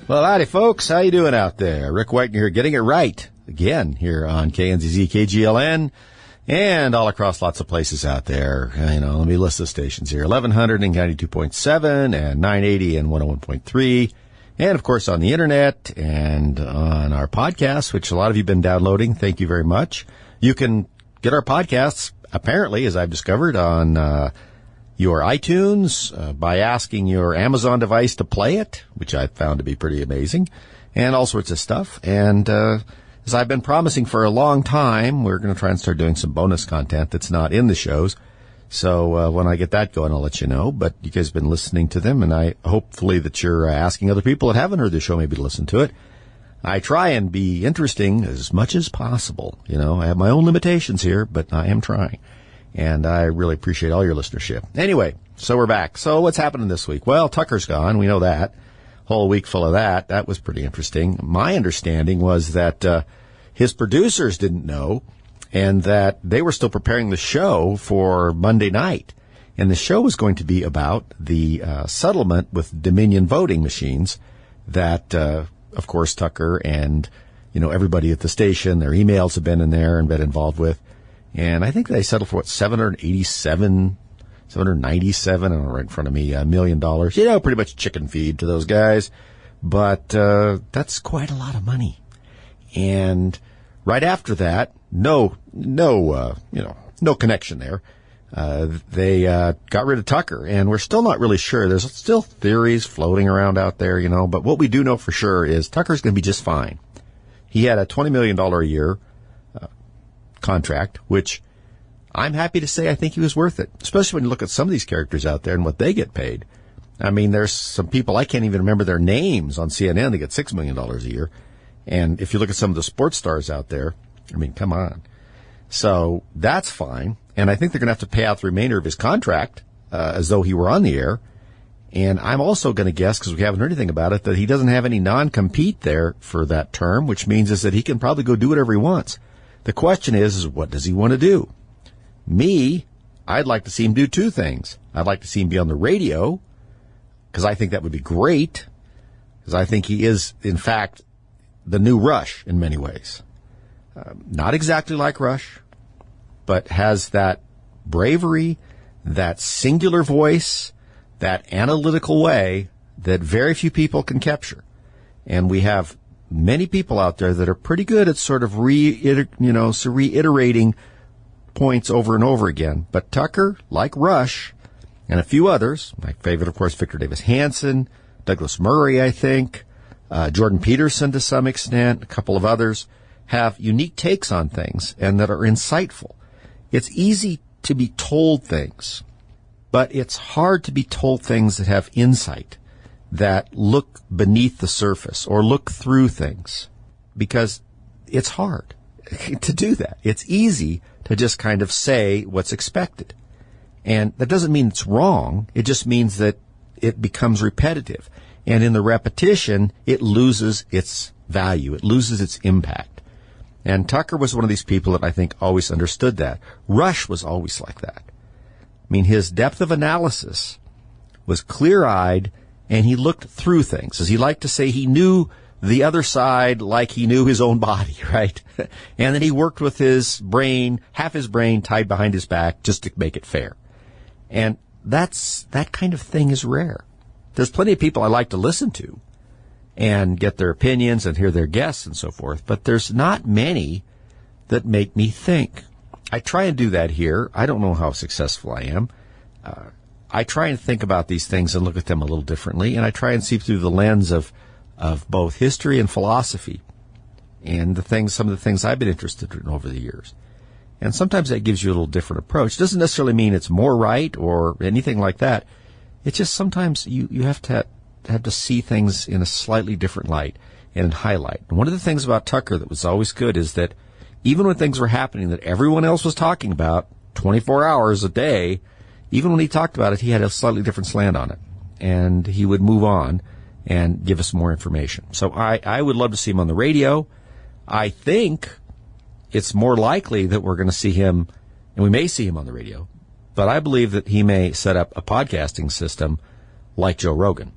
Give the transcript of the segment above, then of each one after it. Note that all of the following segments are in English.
Well, howdy, folks. How you doing out there? Rick White here, getting it right again here on KNZZ, KGLN, and all across lots of places out there. Let me list the stations here. 1100 and 92.7 and 980 and 101.3. And, of course, on the Internet and on our podcasts, which a lot of you have been downloading. Thank you very much. You can get our podcasts, apparently, as I've discovered, on your iTunes by asking your Amazon device to play it, which I found to be pretty amazing, and all sorts of stuff. And as I've been promising for a long time, we're going to try and start doing some bonus content that's not in the shows. So when I get that going, I'll let you know. But you guys have been listening to them, and I hopefully that you're asking other people that haven't heard the show maybe to listen to it. I try and be interesting as much as possible. I have my own limitations here, but I am trying. And I really appreciate all your listenership. Anyway, so we're back. So what's happening this week? Well, Tucker's gone. We know that. Whole week full of that. That was pretty interesting. My understanding was that his producers didn't know and that they were still preparing the show for Monday night. And the show was going to be about the settlement with Dominion voting machines that, of course, Tucker and, everybody at the station, their emails have been in there and been involved with. And I think they settled for, $797, I don't know, right in front of me, $1 million. Pretty much chicken feed to those guys. But that's quite a lot of money. And right after that, no connection there. They got rid of Tucker, and we're still not really sure. There's still theories floating around out there, but what we do know for sure is Tucker's going to be just fine. He had a $20 million a year contract, which I'm happy to say I think he was worth it, especially when you look at some of these characters out there and what they get paid. I mean, there's some people I can't even remember their names on CNN. They get $6 million a year. And if you look at some of the sports stars out there, I mean, come on. So that's fine. And I think they're going to have to pay out the remainder of his contract as though he were on the air. And I'm also going to guess, because we haven't heard anything about it, that he doesn't have any non-compete there for that term, which means is that he can probably go do whatever he wants. The question is what does he want to do? Me, I'd like to see him do two things. I'd like to see him be on the radio, because I think that would be great, because I think he is, in fact, the new Rush in many ways. Not exactly like Rush, but has that bravery, that singular voice, that analytical way that very few people can capture. And we have many people out there that are pretty good at sort of reiterating points over and over again. But Tucker, like Rush, and a few others, my favorite, of course, Victor Davis Hanson, Douglas Murray, I think, Jordan Peterson to some extent, a couple of others, have unique takes on things and that are insightful. It's easy to be told things, but it's hard to be told things that have insight, that look beneath the surface or look through things, because it's hard to do that. It's easy to just kind of say what's expected. And that doesn't mean it's wrong. It just means that it becomes repetitive. And in the repetition, it loses its value. It loses its impact. And Tucker was one of these people that I think always understood that. Rush was always like that. I mean, his depth of analysis was clear-eyed, and he looked through things. As he liked to say, he knew the other side like he knew his own body, right? And then he worked with his brain, half his brain tied behind his back just to make it fair. And that kind of thing is rare. There's plenty of people I like to listen to and get their opinions and hear their guests and so forth, but there's not many that make me think. I try and do that here. I don't know how successful I am. I try and think about these things and look at them a little differently, and I try and see through the lens of both history and philosophy and some of the things I've been interested in over the years. And sometimes that gives you a little different approach. It doesn't necessarily mean it's more right or anything like that. It's just sometimes you have to see things in a slightly different light and in highlight. And one of the things about Tucker that was always good is that even when things were happening that everyone else was talking about 24 hours a day, even when he talked about it, he had a slightly different slant on it. And he would move on and give us more information. So I would love to see him on the radio. I think it's more likely that we're going to see him, and we may see him on the radio, but I believe that he may set up a podcasting system like Joe Rogan.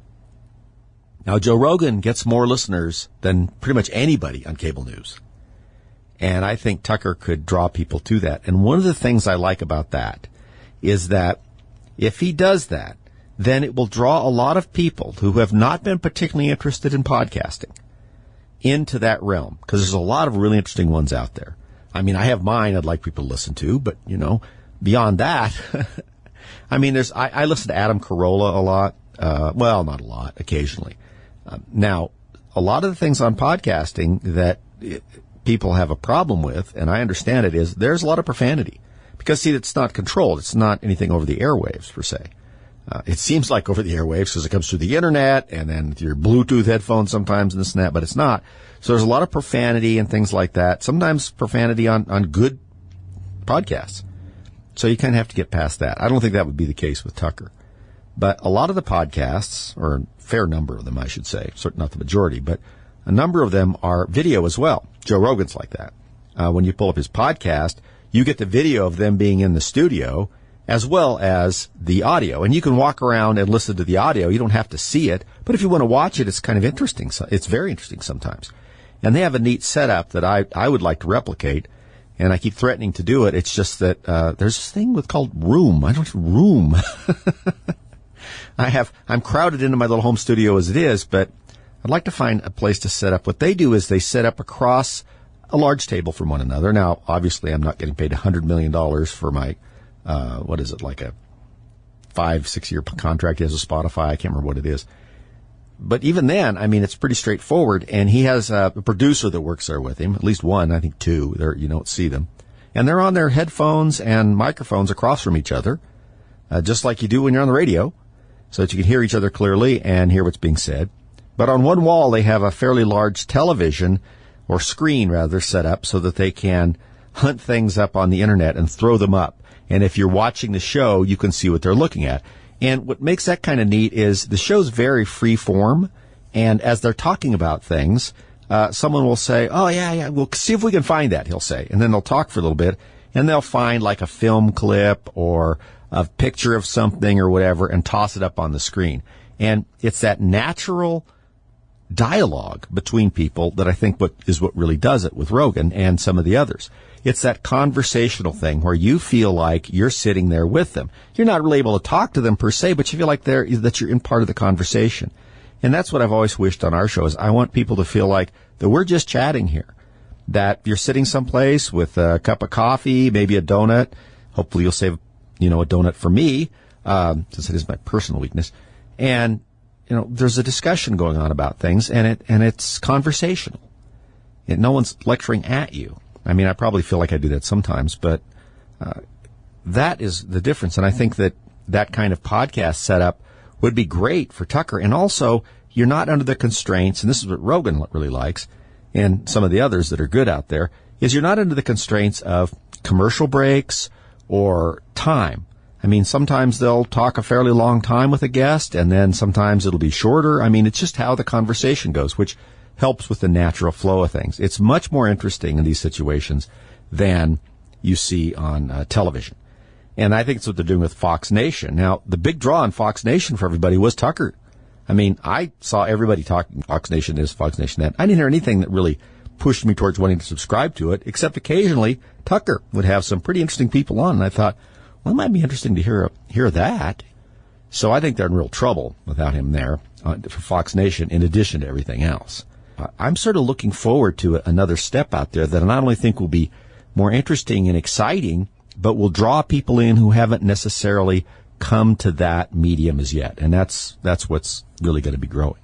Now, Joe Rogan gets more listeners than pretty much anybody on cable news. And I think Tucker could draw people to that. And one of the things I like about that is that if he does that, then it will draw a lot of people who have not been particularly interested in podcasting into that realm, because there's a lot of really interesting ones out there. I mean, I have mine I'd like people to listen to, but, beyond that, I mean, I listen to Adam Carolla a lot. Well, not a lot, occasionally. Now, a lot of the things on podcasting that people have a problem with, and I understand it, is there's a lot of profanity. Because, see, it's not controlled. It's not anything over the airwaves, per se. It seems like over the airwaves because it comes through the internet and then your Bluetooth headphones sometimes and this and that, but it's not. So there's a lot of profanity and things like that. Sometimes profanity on good podcasts. So you kind of have to get past that. I don't think that would be the case with Tucker. But a lot of the podcasts, or a fair number of them, I should say, certainly not the majority, but a number of them are video as well. Joe Rogan's like that. When you pull up his podcast, you get the video of them being in the studio as well as the audio. And you can walk around and listen to the audio. You don't have to see it. But if you want to watch it, it's kind of interesting. It's very interesting sometimes. And they have a neat setup that I would like to replicate. And I keep threatening to do it. It's just that there's this thing called Room. I don't Room. I'm crowded into my little home studio as it is, but I'd like to find a place to set up. What they do is they set up across a large table from one another. Now, obviously, I'm not getting paid $100 million for my, like a 5-6 year contract as a Spotify. I can't remember what it is. But even then, I mean, it's pretty straightforward. And he has a producer that works there with him, at least one, I think two. You don't see them. And they're on their headphones and microphones across from each other, just like you do when you're on the radio, so that you can hear each other clearly and hear what's being said. But on one wall, they have a fairly large television, or screen rather, set up so that they can hunt things up on the internet and throw them up. And if you're watching the show, you can see what they're looking at. And what makes that kind of neat is the show's very free form. And as they're talking about things, someone will say, oh, yeah, we'll see if we can find that, he'll say. And then they'll talk for a little bit, and they'll find like a film clip or a picture of something or whatever and toss it up on the screen. And it's that natural dialogue between people that I think what really does it with Rogan and some of the others. It's that conversational thing where you feel like you're sitting there with them. You're not really able to talk to them per se, but you feel like that you're in part of the conversation. And that's what I've always wished on our show is I want people to feel like that we're just chatting here, that you're sitting someplace with a cup of coffee, maybe a donut. Hopefully you'll save, a donut for me, since it is my personal weakness. And there's a discussion going on about things, and it's conversational. No one's lecturing at you. I mean, I probably feel like I do that sometimes, but that is the difference. And I think that kind of podcast setup would be great for Tucker. And also, you're not under the constraints, and this is what Rogan really likes, and some of the others that are good out there, is you're not under the constraints of commercial breaks or time. I mean, sometimes they'll talk a fairly long time with a guest, and then sometimes it'll be shorter. I mean, it's just how the conversation goes, which helps with the natural flow of things. It's much more interesting in these situations than you see on television. And I think it's what they're doing with Fox Nation. Now, the big draw on Fox Nation for everybody was Tucker. I mean, I saw everybody talking Fox Nation this, Fox Nation that. I didn't hear anything that really pushed me towards wanting to subscribe to it, except occasionally Tucker would have some pretty interesting people on. And I thought, well, it might be interesting to hear that. So I think they're in real trouble without him there for Fox Nation, in addition to everything else. I'm sort of looking forward to another step out there that I not only think will be more interesting and exciting, but will draw people in who haven't necessarily come to that medium as yet. And that's what's really going to be growing.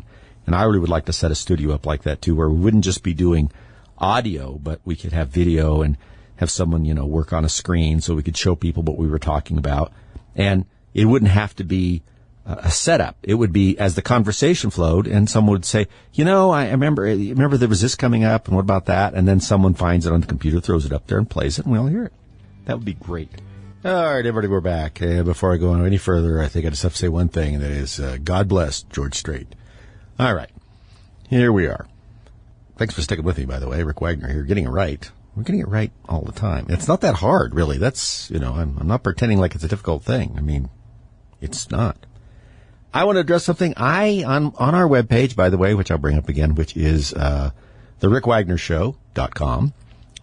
And I really would like to set a studio up like that too, where we wouldn't just be doing audio, but we could have video and have someone, work on a screen so we could show people what we were talking about. And it wouldn't have to be a setup. It would be as the conversation flowed, and someone would say, I remember there was this coming up, and what about that? And then someone finds it on the computer, throws it up there, and plays it, and we all hear it. That would be great. All right, everybody, we're back. Before I go on any further, I think I just have to say one thing, and that is, God bless George Strait. All right, here we are. Thanks for sticking with me, by the way. Rick Wagner here, getting it right. We're getting it right all the time. It's not that hard, really. That's, I'm not pretending like it's a difficult thing. I mean, it's not. I want to address something on our webpage, by the way, which I'll bring up again, which is therickWagnerShow.com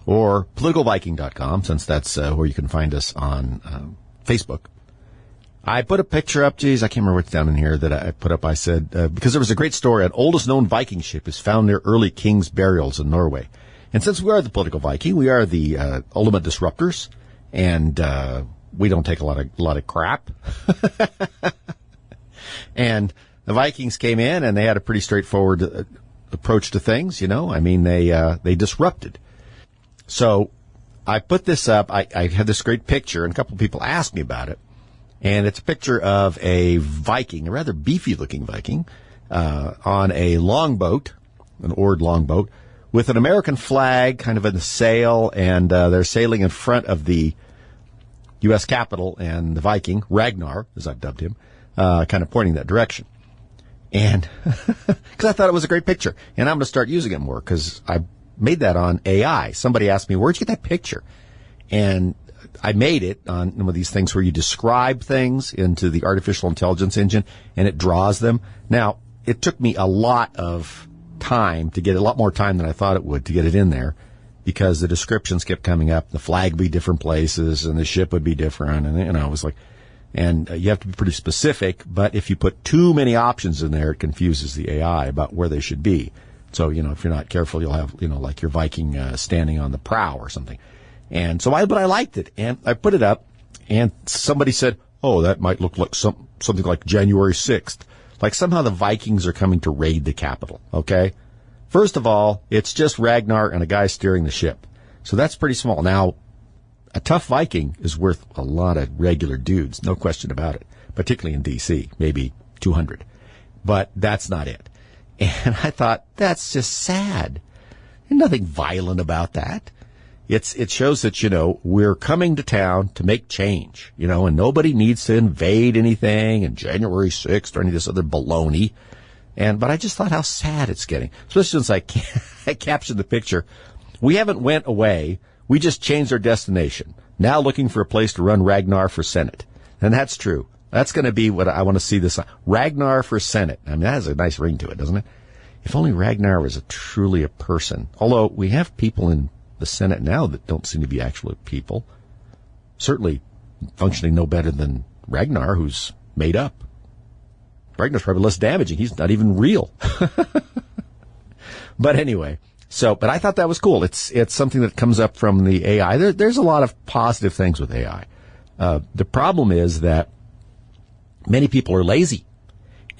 or politicalviking.com, since that's where you can find us on Facebook. I put a picture up, geez, I can't remember what's down in here that I put up. I said, because there was a great story, an oldest known Viking ship is found near early king's burials in Norway. And since we are the political Viking, we are the ultimate disruptors, and we don't take a lot of crap. And the Vikings came in, and they had a pretty straightforward approach to things, you know. I mean, they disrupted. So I put this up. I had this great picture, and a couple of people asked me about it. And it's a picture of a Viking, a rather beefy-looking Viking, on a longboat, an oared longboat, with an American flag kind of in the sail, and they're sailing in front of the U.S. Capitol, and the Viking, Ragnar, as I've dubbed him, kind of pointing that direction. And because I thought it was a great picture, and I'm going to start using it more because I made that on AI. Somebody asked me, where'd you get that picture? And I made it on one of these things where you describe things into the artificial intelligence engine, and it draws them. Now, it took me a lot of time to get, a lot more time than I thought it would to get it in there, because the descriptions kept coming up. The flag would be different places, and the ship would be different, and you know, it was like, and you have to be pretty specific. But if you put too many options in there, it confuses the AI about where they should be. So, you know, if you're not careful, you'll have, you know, like your Viking standing on the prow or something. And so but I liked it, and I put it up, and somebody said, oh, that might look like something like January 6th. Like somehow the Vikings are coming to raid the Capitol, okay? First of all, it's just Ragnar and a guy steering the ship. So that's pretty small. Now, a tough Viking is worth a lot of regular dudes, no question about it, particularly in D.C., maybe 200. But that's not it. And I thought, that's just sad. There's nothing violent about that. It shows that, you know, we're coming to town to make change, you know, and nobody needs to invade anything and January 6th or any of this other baloney. But I just thought how sad it's getting, especially since I captioned the picture. We haven't went away. We just changed our destination. Now looking for a place to run Ragnar for Senate. And that's true. That's going to be what I want to see this on. Ragnar for Senate. I mean, that has a nice ring to it, doesn't it? If only Ragnar was truly a person. Although we have people in the Senate now that don't seem to be actual people. Certainly functioning no better than Ragnar, who's made up. Ragnar's probably less damaging. He's not even real. But anyway, but I thought that was cool. It's something that comes up from the AI. There's a lot of positive things with AI. The problem is that many people are lazy.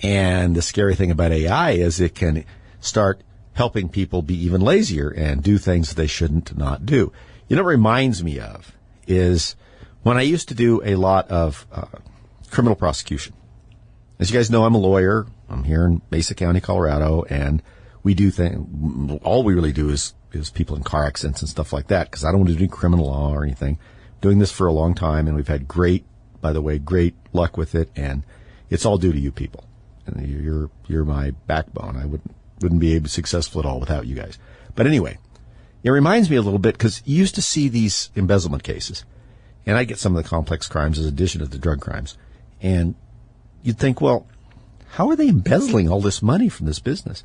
And the scary thing about AI is it can start helping people be even lazier and do things they shouldn't not do. You know what it reminds me of is when I used to do a lot of criminal prosecution. As you guys know, I'm a lawyer. I'm here in Mesa County, Colorado, and we do all we really do is people in car accidents and stuff like that, because I don't want to do criminal law or anything. Doing this for a long time, and we've had great luck with it, and it's all due to you people. And you're my backbone. I wouldn't be able to be successful at all without you guys. But anyway, it reminds me a little bit, because you used to see these embezzlement cases, and I get some of the complex crimes as addition to the drug crimes, and you'd think, well, how are they embezzling all this money from this business?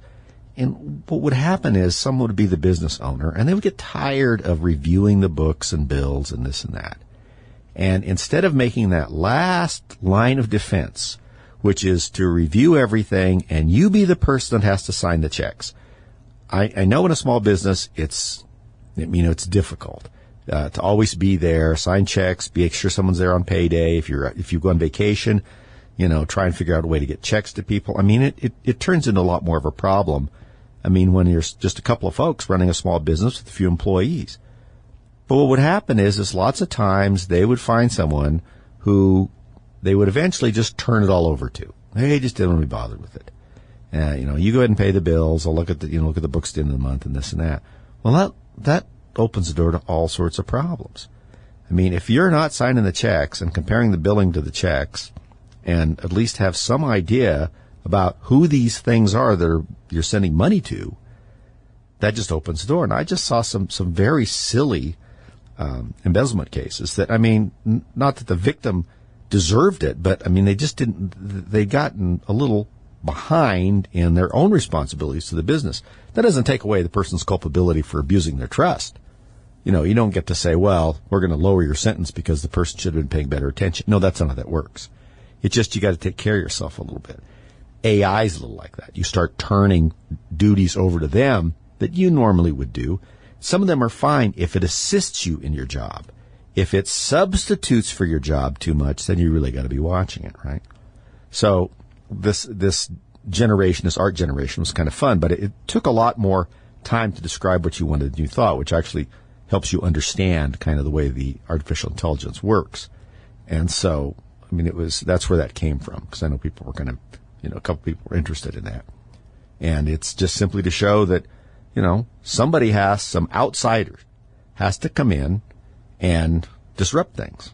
And what would happen is someone would be the business owner, and they would get tired of reviewing the books and bills and this and that. And instead of making that last line of defense, which is to review everything and you be the person that has to sign the checks. I know in a small business it's difficult to always be there, sign checks, be sure someone's there on payday. If you go on vacation, you know, try and figure out a way to get checks to people. I mean, it turns into a lot more of a problem. I mean, when you're just a couple of folks running a small business with a few employees. But what would happen is lots of times they would find someone who they would eventually just turn it all over to. They just didn't want to be bothered with it. You go ahead and pay the bills. I'll look at the books at the end of the month and this and that. Well, that opens the door to all sorts of problems. I mean, if you're not signing the checks and comparing the billing to the checks, and at least have some idea about who these things are that you're sending money to, that just opens the door. And I just saw some very silly embezzlement cases that, I mean, not that the victim deserved it, but I mean, they just didn't, they'd gotten a little behind in their own responsibilities to the business. That doesn't take away the person's culpability for abusing their trust. You know, you don't get to say, well, we're going to lower your sentence because the person should have been paying better attention. No, that's not how that works. It's just you got to take care of yourself a little bit. AI is a little like that. You start turning duties over to them that you normally would do. Some of them are fine if it assists you in your job. If it substitutes for your job too much, then you really got to be watching it, right? So this generation, this art generation, was kind of fun, but it took a lot more time to describe what you wanted and you thought, which actually helps you understand kind of the way the artificial intelligence works. And so, I mean, that's where that came from, because I know people were kind of, a couple people were interested in that. And it's just simply to show that, some outsider has to come in and disrupt things.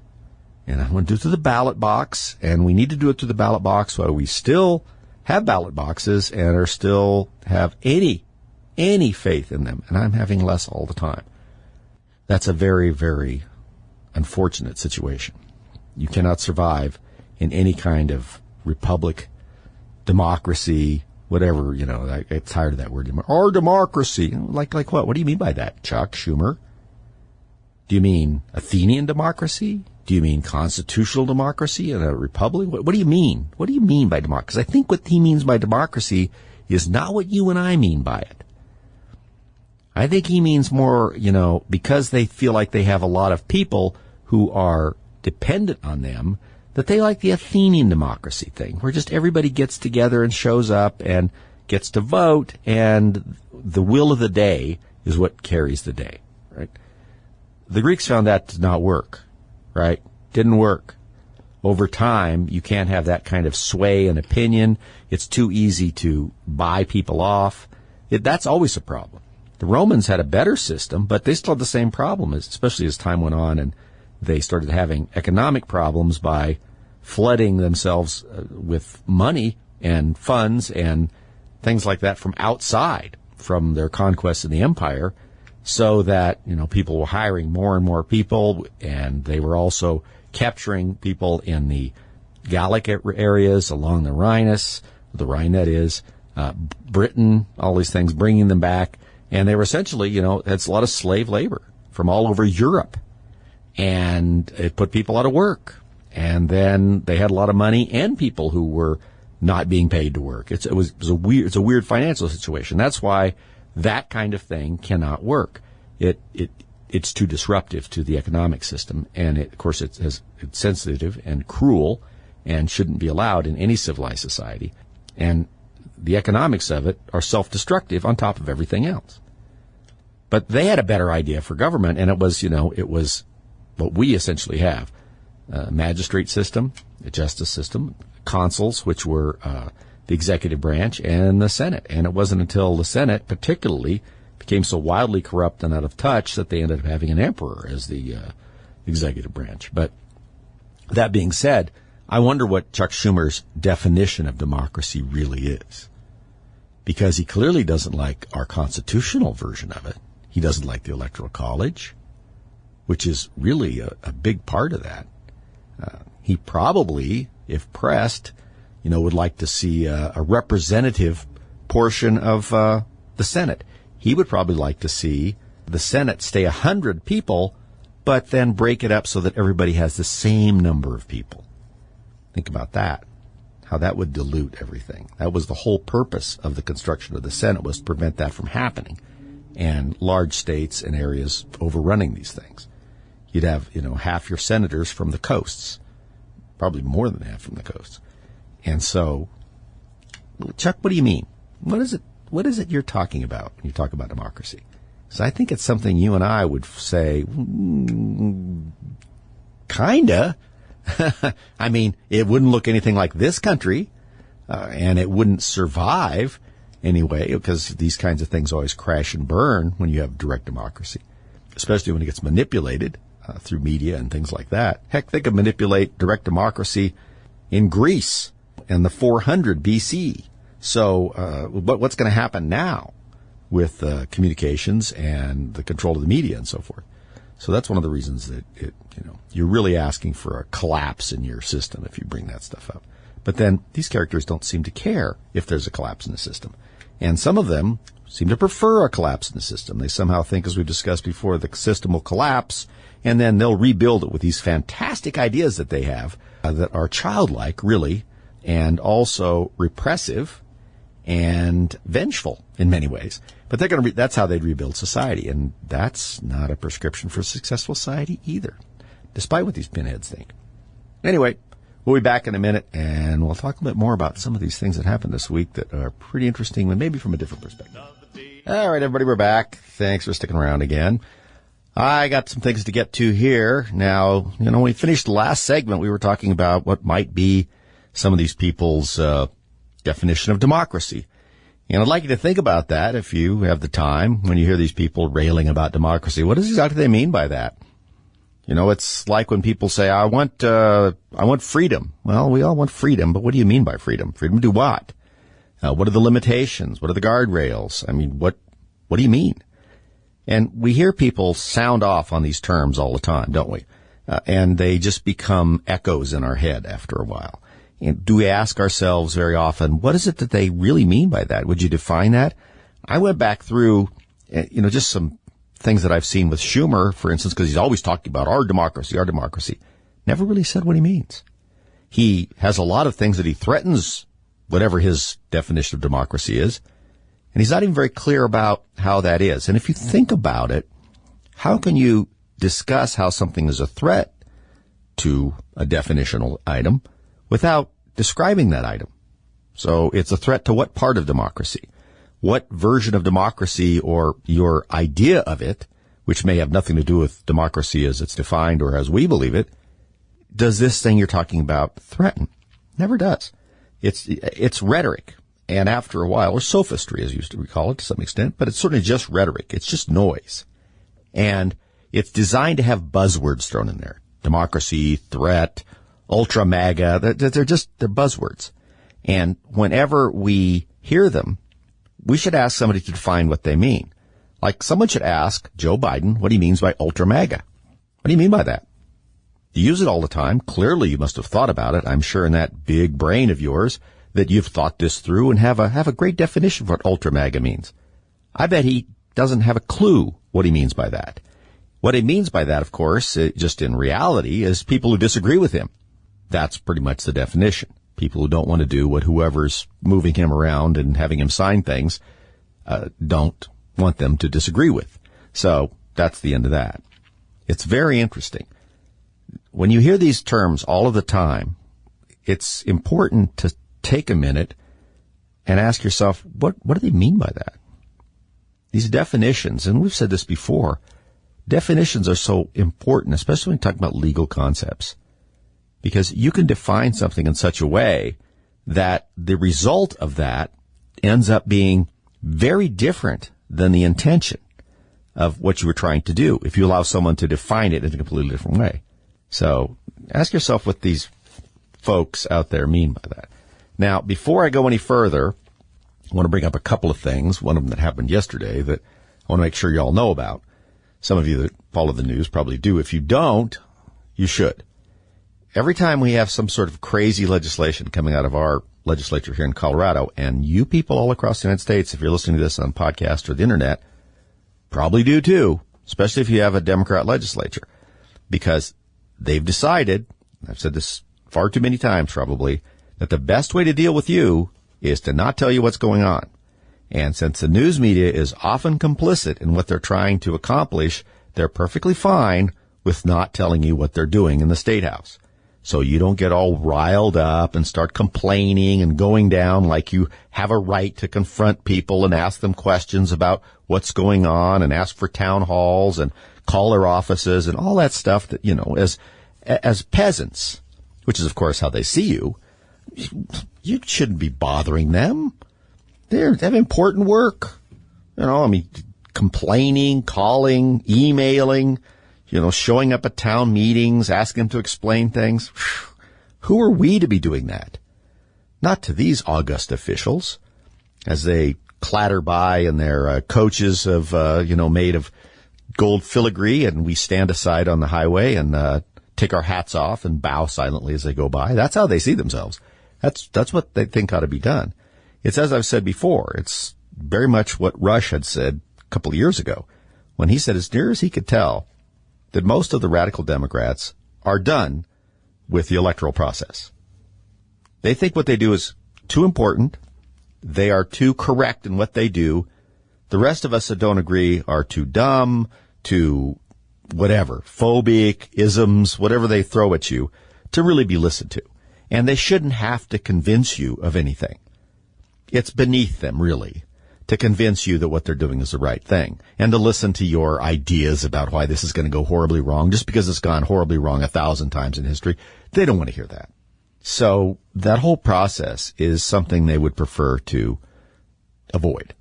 And I want to do it through the ballot box, and we need to do it through the ballot box while we still have ballot boxes and are still have any faith in them. And I'm having less all the time. That's a very, very unfortunate situation. You cannot survive in any kind of republic, democracy, whatever, I get tired of that word. Our democracy. Like what? What do you mean by that, Chuck Schumer? Do you mean Athenian democracy? Do you mean constitutional democracy in a republic? What do you mean? What do you mean by democracy? I think what he means by democracy is not what you and I mean by it. I think he means more, because they feel like they have a lot of people who are dependent on them, that they like the Athenian democracy thing, where just everybody gets together and shows up and gets to vote, and the will of the day is what carries the day, right? The Greeks found that did not work, right? Didn't work. Over time, you can't have that kind of sway and opinion. It's too easy to buy people off. That's always a problem. The Romans had a better system, but they still had the same problem, especially as time went on and they started having economic problems by flooding themselves with money and funds and things like that from outside, from their conquests in the empire, so that, people were hiring more and more people, and they were also capturing people in the Gallic areas along the Rhinus, Britain, all these things, bringing them back. And they were essentially, it's a lot of slave labor from all over Europe. And it put people out of work. And then they had a lot of money and people who were not being paid to work. It's a weird financial situation. That's why that kind of thing cannot work. It's too disruptive to the economic system. And of course, it's sensitive and cruel and shouldn't be allowed in any civilized society. And the economics of it are self-destructive on top of everything else. But they had a better idea for government, and it was what we essentially have. Magistrate system, the justice system, consuls, which were the executive branch, and the Senate. And it wasn't until the Senate particularly became so wildly corrupt and out of touch that they ended up having an emperor as the executive branch. But that being said, I wonder what Chuck Schumer's definition of democracy really is. Because he clearly doesn't like our constitutional version of it. He doesn't like the Electoral College, which is really a big part of that. He probably, if pressed, would like to see a representative portion of the Senate. He would probably like to see the Senate stay 100 people, but then break it up so that everybody has the same number of people. Think about that, how that would dilute everything. That was the whole purpose of the construction of the Senate, was to prevent that from happening, and large states and areas overrunning these things. You'd have, half your senators from the coasts, probably more than half from the coasts. And so, Chuck, what do you mean? What is it you're talking about when you talk about democracy? Because I think it's something you and I would say, kinda. I mean, it wouldn't look anything like this country, and it wouldn't survive anyway, because these kinds of things always crash and burn when you have direct democracy, especially when it gets manipulated through media and things like that. Heck, they could manipulate direct democracy in Greece in the 400 BC. So what's going to happen now with communications and the control of the media and so forth? So that's one of the reasons that you're really asking for a collapse in your system if you bring that stuff up. But then these characters don't seem to care if there's a collapse in the system. And some of them seem to prefer a collapse in the system. They somehow think, as we've discussed before, the system will collapse, and then they'll rebuild it with these fantastic ideas that they have that are childlike, really, and also repressive and vengeful in many ways. But they're going to that's how they'd rebuild society, and that's not a prescription for a successful society either, despite what these pinheads think. Anyway, we'll be back in a minute, and we'll talk a bit more about some of these things that happened this week that are pretty interesting, but maybe from a different perspective. All right, everybody, we're back. Thanks for sticking around again. I got some things to get to here. Now, when we finished the last segment, we were talking about what might be some of these people's definition of democracy. And I'd like you to think about that if you have the time when you hear these people railing about democracy. What exactly they mean by that? It's like when people say, I want freedom. Well, we all want freedom, but what do you mean by freedom? Freedom to do what? What are the limitations? What are the guardrails? I mean, what do you mean? And we hear people sound off on these terms all the time, don't we? And they just become echoes in our head after a while. And do we ask ourselves very often, what is it that they really mean by that? Would you define that? I went back through, just some things that I've seen with Schumer, for instance, because he's always talking about our democracy. Never really said what he means. He has a lot of things that he threatens, whatever his definition of democracy is, and he's not even very clear about how that is. And if you think about it, how can you discuss how something is a threat to a definitional item without describing that item? So it's a threat to what part of democracy? What version of democracy, or your idea of it, which may have nothing to do with democracy as it's defined or as we believe it, does this thing you're talking about threaten? Never does. It's rhetoric. And after a while, or sophistry, as we call it to some extent, but it's certainly just rhetoric. It's just noise. And it's designed to have buzzwords thrown in there. Democracy, threat, ultra MAGA, they're buzzwords. And whenever we hear them, we should ask somebody to define what they mean. Like someone should ask Joe Biden what he means by ultra MAGA. What do you mean by that? You use it all the time. Clearly you must have thought about it. I'm sure in that big brain of yours that you've thought this through and have a great definition of what ultra MAGA means. I bet he doesn't have a clue what he means by that. What he means by that, of course, just in reality, is people who disagree with him. That's pretty much the definition. People who don't want to do what whoever's moving him around and having him sign things don't want them to disagree with. So that's the end of that. It's very interesting. When you hear these terms all of the time, it's important to take a minute and ask yourself, what do they mean by that? These definitions, and we've said this before, definitions are so important, especially when you talk about legal concepts, because you can define something in such a way that the result of that ends up being very different than the intention of what you were trying to do if you allow someone to define it in a completely different way. So ask yourself what these folks out there mean by that. Now, before I go any further, I want to bring up a couple of things, one of them that happened yesterday that I want to make sure you all know about. Some of you that follow the news probably do. If you don't, you should. Every time we have some sort of crazy legislation coming out of our legislature here in Colorado, and you people all across the United States, if you're listening to this on podcast or the internet, probably do too, especially if you have a Democrat legislature, because they've decided, I've said this far too many times probably, that the best way to deal with you is to not tell you what's going on. And since the news media is often complicit in what they're trying to accomplish, they're perfectly fine with not telling you what they're doing in the State House. So you don't get all riled up and start complaining and going down like you have a right to confront people and ask them questions about what's going on and ask for town halls and call their offices and all that stuff that, as peasants, which is, of course, how they see you, you shouldn't be bothering them. They have important work. Complaining, calling, emailing, showing up at town meetings, asking them to explain things. Who are we to be doing that? Not to these august officials as they clatter by in their coaches of, made of gold filigree and we stand aside on the highway and take our hats off and bow silently as they go by. That's how they see themselves. That's what they think ought to be done. It's as I've said before, it's very much what Rush had said a couple of years ago when he said as near as he could tell that most of the radical Democrats are done with the electoral process. They think what they do is too important. They are too correct in what they do. The rest of us that don't agree are too dumb, too whatever, phobic, isms, whatever they throw at you to really be listened to. And they shouldn't have to convince you of anything. It's beneath them, really, to convince you that what they're doing is the right thing and to listen to your ideas about why this is going to go horribly wrong just because it's gone horribly wrong 1,000 times in history. They don't want to hear that. So that whole process is something they would prefer to avoid.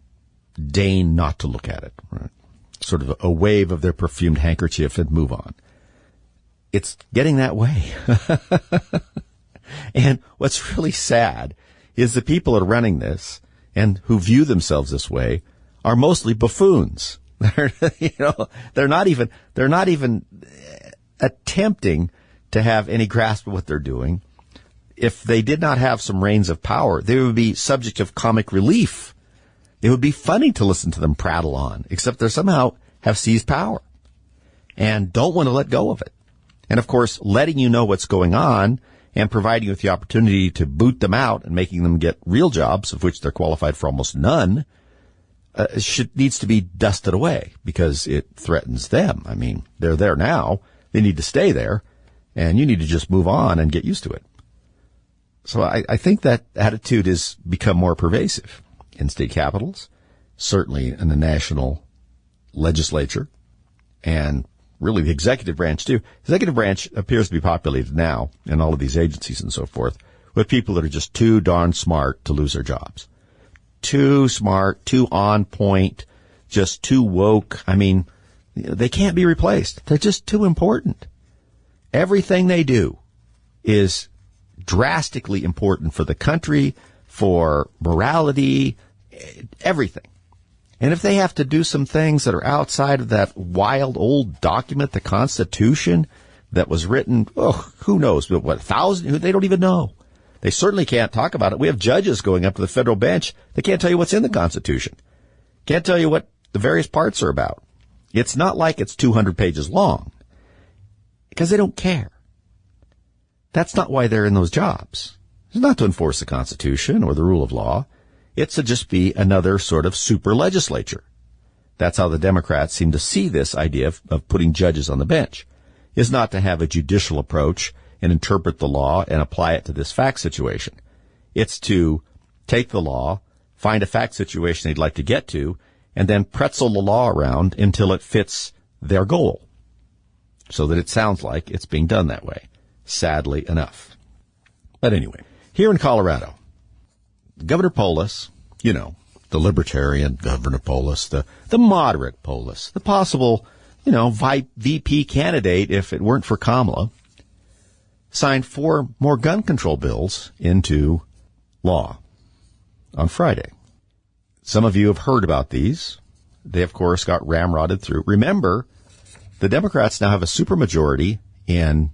Deign not to look at it. Right? Sort of a wave of their perfumed handkerchief and move on. It's getting that way. And what's really sad is the people that are running this and who view themselves this way are mostly buffoons. They're not even attempting to have any grasp of what they're doing. If they did not have some reins of power, they would be subject of comic relief. It would be funny to listen to them prattle on, except they somehow have seized power and don't want to let go of it. And of course, letting you know what's going on and providing you with the opportunity to boot them out and making them get real jobs, of which they're qualified for almost none, needs to be dusted away because it threatens them. I mean, they're there now. They need to stay there, and you need to just move on and get used to it. So I think that attitude has become more pervasive in state capitals, certainly in the national legislature, and really the executive branch too. The executive branch appears to be populated now in all of these agencies and so forth with people that are just too darn smart to lose their jobs. Too smart, too on point, just too woke. I mean, they can't be replaced. They're just too important. Everything they do is drastically important for the country, for morality, everything. And if they have to do some things that are outside of that wild old document, the Constitution, that was written, who knows, what, 1,000? They don't even know. They certainly can't talk about it. We have judges going up to the federal bench. They can't tell you what's in the Constitution. Can't tell you what the various parts are about. It's not like it's 200 pages long because they don't care. That's not why they're in those jobs. It's not to enforce the Constitution or the rule of law. It's to just be another sort of super legislature. That's how the Democrats seem to see this idea of putting judges on the bench, is not to have a judicial approach and interpret the law and apply it to this fact situation. It's to take the law, find a fact situation they'd like to get to, and then pretzel the law around until it fits their goal, so that it sounds like it's being done that way, sadly enough. But anyway, here in Colorado, Governor Polis, the libertarian Governor Polis, the moderate Polis, the possible, VP candidate if it weren't for Kamala, signed 4 more gun control bills into law on Friday. Some of you have heard about these. They, of course, got ramrodded through. Remember, the Democrats now have a supermajority in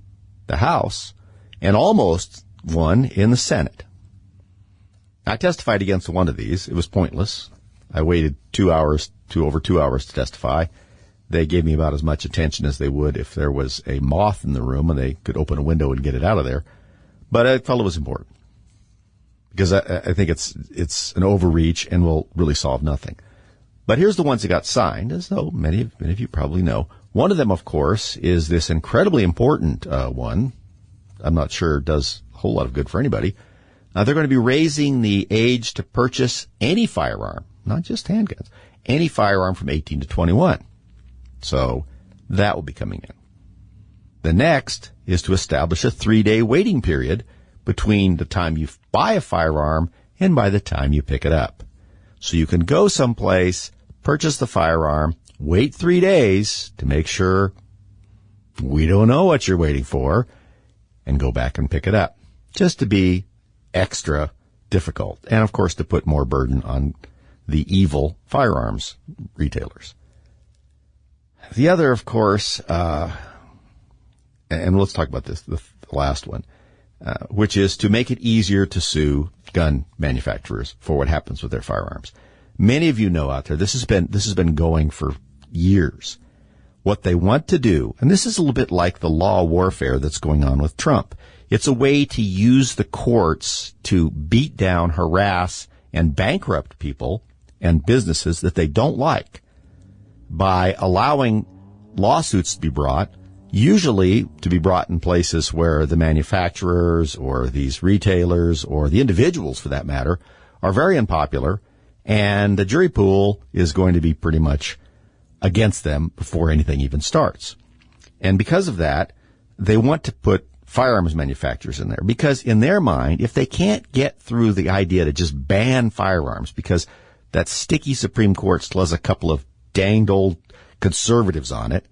the House and almost one in the Senate. I testified against one of these. It was pointless. I waited over 2 hours to testify. They gave me about as much attention as they would if there was a moth in the room and they could open a window and get it out of there. But I felt it was important because I think it's an overreach and will really solve nothing. But here's the ones that got signed, as though many of you probably know. One of them, of course, is this incredibly important one. I'm not sure it does a whole lot of good for anybody. They're going to be raising the age to purchase any firearm, not just handguns, any firearm from 18 to 21. So that will be coming in. The next is to establish a 3-day waiting period between the time you buy a firearm and by the time you pick it up. So you can go someplace, purchase the firearm, wait 3 days to make sure we don't know what you're waiting for, and go back and pick it up. Just to be extra difficult. And, of course, to put more burden on the evil firearms retailers. The other, of course, and let's talk about this, the last one, which is to make it easier to sue gun manufacturers for what happens with their firearms. Many of you know out there, this has been going for years. What they want to do, and this is a little bit like the law warfare that's going on with Trump. It's a way to use the courts to beat down, harass, and bankrupt people and businesses that they don't like by allowing lawsuits to be brought, usually to be brought in places where the manufacturers or these retailers or the individuals, for that matter, are very unpopular, and the jury pool is going to be pretty much against them before anything even starts. And because of that, they want to put firearms manufacturers in there, because in their mind, if they can't get through the idea to just ban firearms because that sticky Supreme Court still has a couple of danged old conservatives on it,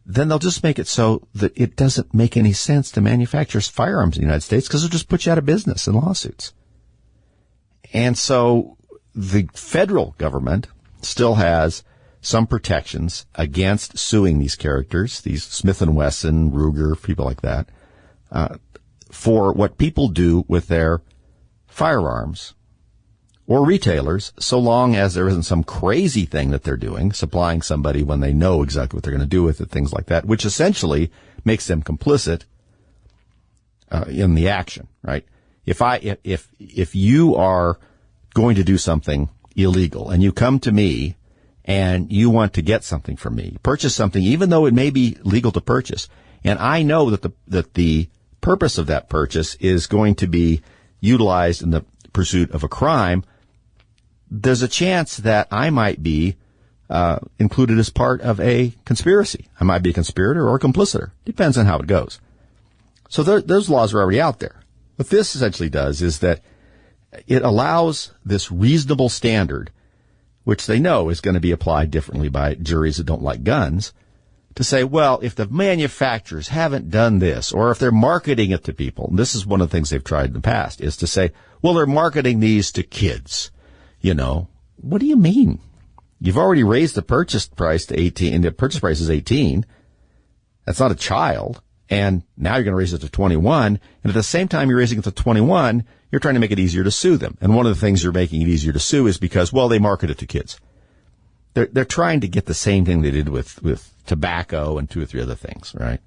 then they'll just make it so that it doesn't make any sense to manufacture firearms in the United States, because they'll just put you out of business in lawsuits. And so the federal government still has some protections against suing these characters, these Smith & Wesson, Ruger, people like that, for what people do with their firearms, or retailers, so long as there isn't some crazy thing that they're doing, supplying somebody when they know exactly what they're going to do with it, things like that, which essentially makes them complicit in the action, right? If you are going to do something illegal and you come to me and you want to get something from me, purchase something, even though it may be legal to purchase, and I know that the purpose of that purchase is going to be utilized in the pursuit of a crime, there's a chance that I might be included as part of a conspiracy. I might be a conspirator or a compliciter. Depends on how it goes. So those laws are already out there. What this essentially does is that it allows this reasonable standard, which they know is going to be applied differently by juries that don't like guns, to say, well, if the manufacturers haven't done this, or if they're marketing it to people, and this is one of the things they've tried in the past, is to say, well, they're marketing these to kids. You know, what do you mean? You've already raised the purchase price to 18, and the purchase price is 18. That's not a child. And now you're going to raise it to 21. And at the same time you're raising it to 21, you're trying to make it easier to sue them. And one of the things you're making it easier to sue is because, well, they market it to kids. They're trying to get the same thing they did with tobacco and 2 or 3 other things, right?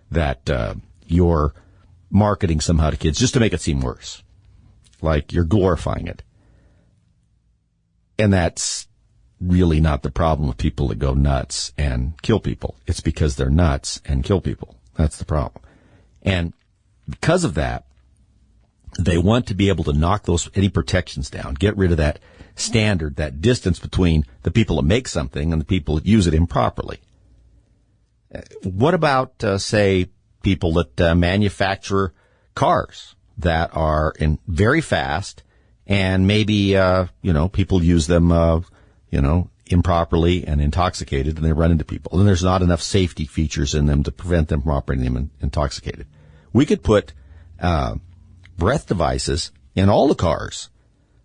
That you're marketing somehow to kids just to make it seem worse. Like you're glorifying it. And that's really not the problem with people that go nuts and kill people. It's because they're nuts and kill people. That's the problem. And because of that, they want to be able to knock any protections down, get rid of that standard, that distance between the people that make something and the people that use it improperly. What about, say, people that manufacture cars that are very fast, and maybe, people use them, improperly and intoxicated, and they run into people. And there's not enough safety features in them to prevent them from operating them intoxicated. We could put breath devices in all the cars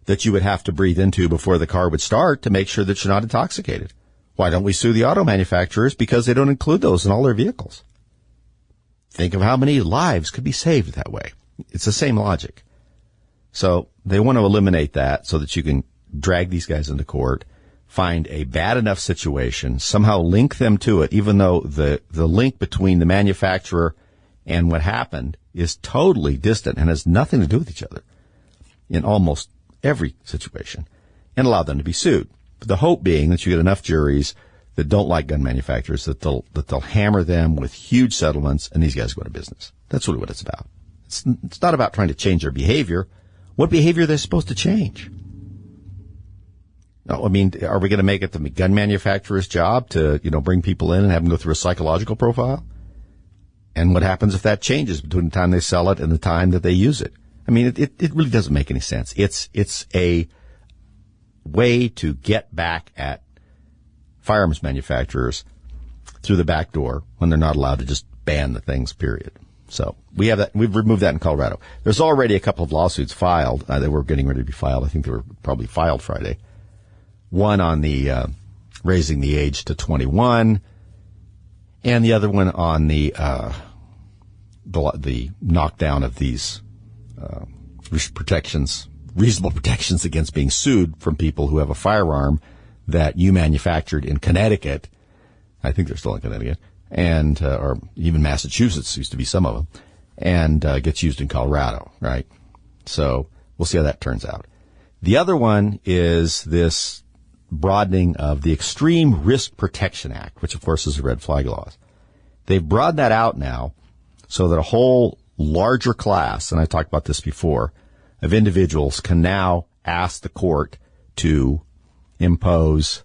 that you would have to breathe into before the car would start to make sure that you're not intoxicated. Why don't we sue the auto manufacturers? Because they don't include those in all their vehicles. Think of how many lives could be saved that way. It's the same logic. So they want to eliminate that so that you can drag these guys into court, find a bad enough situation, somehow link them to it, even though the link between the manufacturer and what happened is totally distant and has nothing to do with each other in almost every situation, and allow them to be sued. The hope being that you get enough juries that don't like gun manufacturers that they'll hammer them with huge settlements, and these guys go out of business. That's really what it's about. It's not about trying to change their behavior. What behavior are they supposed to change? No, I mean, are we going to make it the gun manufacturer's job to, bring people in and have them go through a psychological profile? And what happens if that changes between the time they sell it and the time that they use it? I mean, it really doesn't make any sense. It's a way to get back at firearms manufacturers through the back door when they're not allowed to just ban the things, period. So we have that. We've removed that in Colorado. There's already a couple of lawsuits filed. They were getting ready to be filed. I think they were probably filed Friday. One on the raising the age to 21, and the other one on the knockdown of these reasonable protections against being sued from people who have a firearm that you manufactured in Connecticut. I think they're still in Connecticut, and or even Massachusetts used to be some of them, and gets used in Colorado, right? So we'll see how that turns out. The other one is this broadening of the Extreme Risk Protection Act, which of course is the red flag laws. They've broadened that out now so that a whole larger class, and I talked about this before, of individuals can now ask the court to impose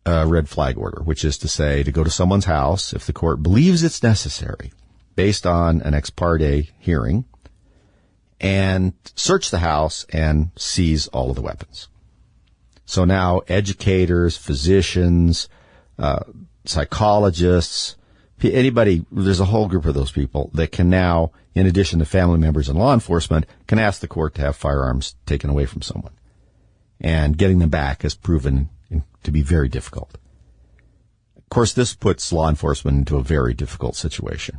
a red flag order, which is to say to go to someone's house if the court believes it's necessary based on an ex parte hearing and search the house and seize all of the weapons. So now educators, physicians, psychologists, anybody, there's a whole group of those people that can now, in addition to family members and law enforcement, can ask the court to have firearms taken away from someone. And getting them back has proven to be very difficult. Of course, this puts law enforcement into a very difficult situation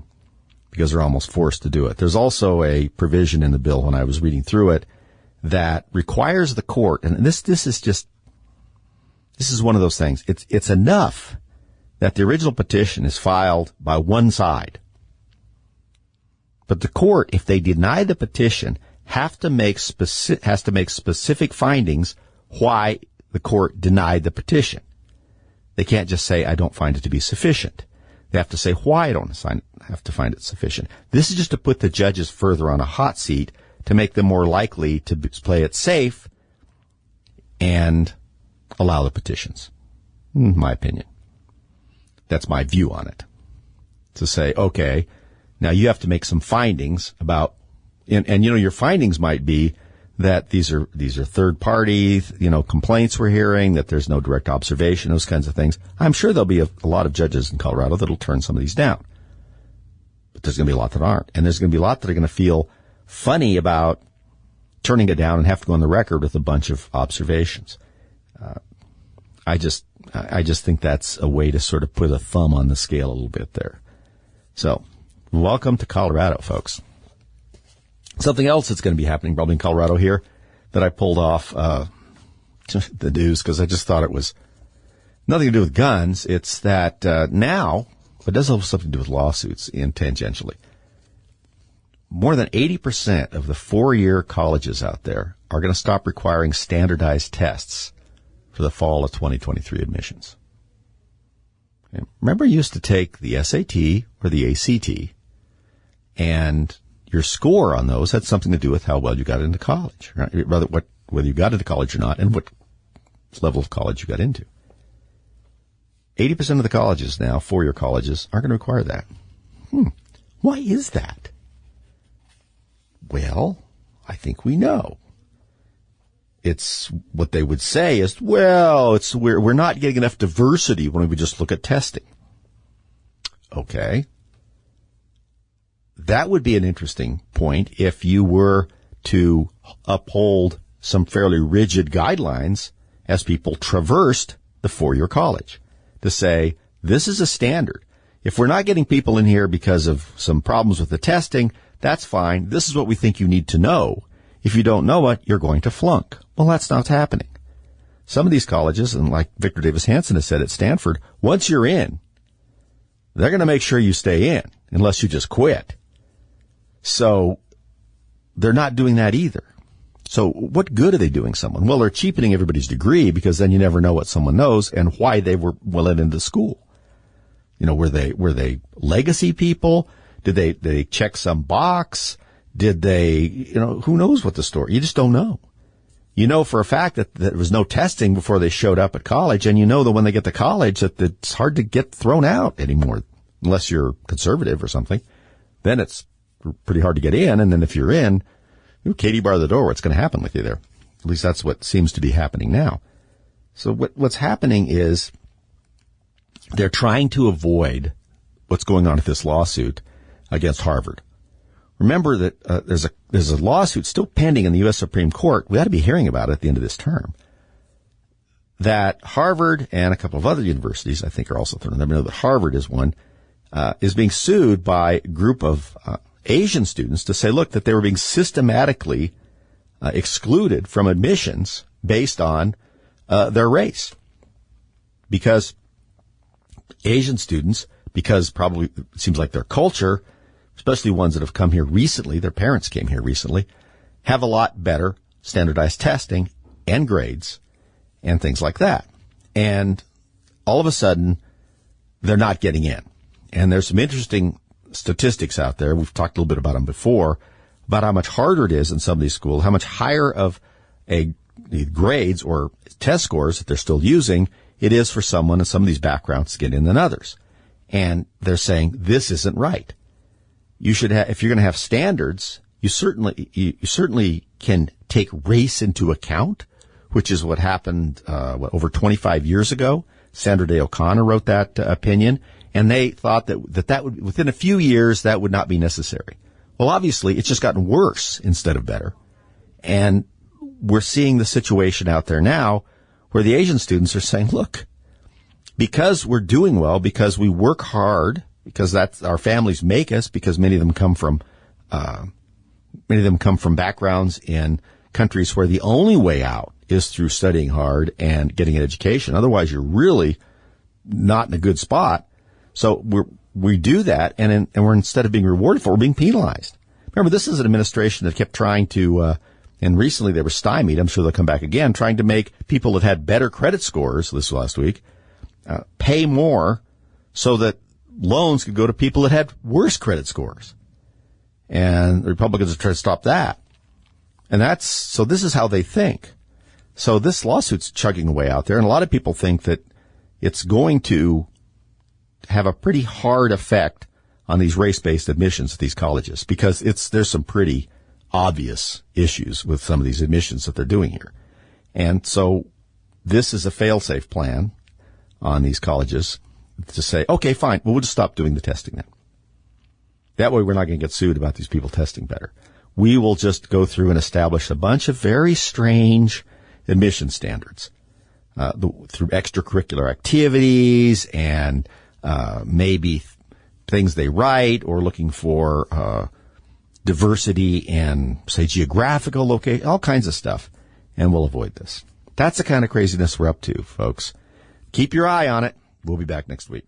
because they're almost forced to do it. There's also a provision in the bill when I was reading through it that requires the court, and this is one of those things. It's enough that the original petition is filed by one side. But the court, if they deny the petition, has to make specific findings why the court denied the petition. They can't just say, I don't find it to be sufficient. They have to say why I don't have to find it sufficient. This is just to put the judges further on a hot seat to make them more likely to play it safe and allow the petitions, in my opinion. That's my view on it. To say, okay, now you have to make some findings about, and your findings might be that these are third party, complaints we're hearing, that there's no direct observation, those kinds of things. I'm sure there'll be a lot of judges in Colorado that'll turn some of these down. But there's going to be a lot that aren't. And there's going to be a lot that are going to feel funny about turning it down and have to go on the record with a bunch of observations. I just think that's a way to sort of put a thumb on the scale a little bit there. So, welcome to Colorado, folks. Something else that's going to be happening probably in Colorado here that I pulled off the news because I just thought it was nothing to do with guns. It's that now, it does have something to do with lawsuits tangentially. More than 80% of the 4-year colleges out there are going to stop requiring standardized tests for the fall of 2023 admissions. Okay. Remember, you used to take the SAT or the ACT, and your score on those had something to do with how well you got into college, right? Whether you got into college or not, and what level of college you got into. 80% of the colleges now, 4-year colleges, aren't going to require that. Why is that? Well, I think we know. It's what they would say is, we're not getting enough diversity when we just look at testing. Okay. That would be an interesting point if you were to uphold some fairly rigid guidelines as people traversed the 4-year college to say, this is a standard. If we're not getting people in here because of some problems with the testing, that's fine. This is what we think you need to know. If you don't know it, you're going to flunk. Well, that's not what's happening. Some of these colleges, and like Victor Davis Hanson has said at Stanford, once you're in, they're going to make sure you stay in unless you just quit. So they're not doing that either. So what good are they doing someone? Well, they're cheapening everybody's degree because then you never know what someone knows and why they were let into school. Were they legacy people? Did they check some box? Did they, who knows what the story? You just don't know. You know for a fact that there was no testing before they showed up at college, and you know that when they get to college that it's hard to get thrown out anymore, unless you're conservative or something. Then it's pretty hard to get in, and then if you're in, Katie bar the door, what's going to happen with you there? At least that's what seems to be happening now. So what's happening is they're trying to avoid what's going on with this lawsuit against Harvard. Remember that there's a lawsuit still pending in the U.S. Supreme Court. We ought to be hearing about it at the end of this term. that Harvard and a couple of other universities, I think, are also thrown in there. I know that Harvard is one, is being sued by a group of Asian students to say, look, that they were being systematically excluded from admissions based on their race. Because Asian students, because probably it seems like their culture, especially ones that have come here recently, their parents came here recently, have a lot better standardized testing and grades and things like that. And all of a sudden, they're not getting in. And there's some interesting statistics out there. We've talked a little bit about them before, about how much harder it is in some of these schools, how much higher of the grades or test scores that they're still using it is for someone in some of these backgrounds to get in than others. And they're saying this isn't right. You should have, if you're going to have standards, you certainly can take race into account, which is what happened over 25 years ago. Sandra Day O'Connor wrote that opinion, and they thought that would, within a few years, that would not be necessary. Well, obviously, it's just gotten worse instead of better. And we're seeing the situation out there now where the Asian students are saying, look, because we're doing well, because we work hard, because that's our families make us, because many of them come from backgrounds in countries where the only way out is through studying hard and getting an education. Otherwise, you're really not in a good spot. So we do that, and we're, instead of being rewarded for it, we're being penalized. Remember, this is an administration that kept trying to, and recently they were stymied. I'm sure they'll come back again, trying to make people that had better credit scores this last week pay more so that loans could go to people that had worse credit scores. And the Republicans are trying to stop that. And so this is how they think. So this lawsuit's chugging away out there, and a lot of people think that it's going to have a pretty hard effect on these race-based admissions at these colleges, because there's some pretty obvious issues with some of these admissions that they're doing here. And so this is a fail-safe plan on these colleges to say, okay, fine, well, we'll just stop doing the testing then. That way we're not going to get sued about these people testing better. We will just go through and establish a bunch of very strange admission standards through extracurricular activities and maybe things they write, or looking for diversity in, say, geographical location, all kinds of stuff, and we'll avoid this. That's the kind of craziness we're up to, folks. Keep your eye on it. We'll be back next week.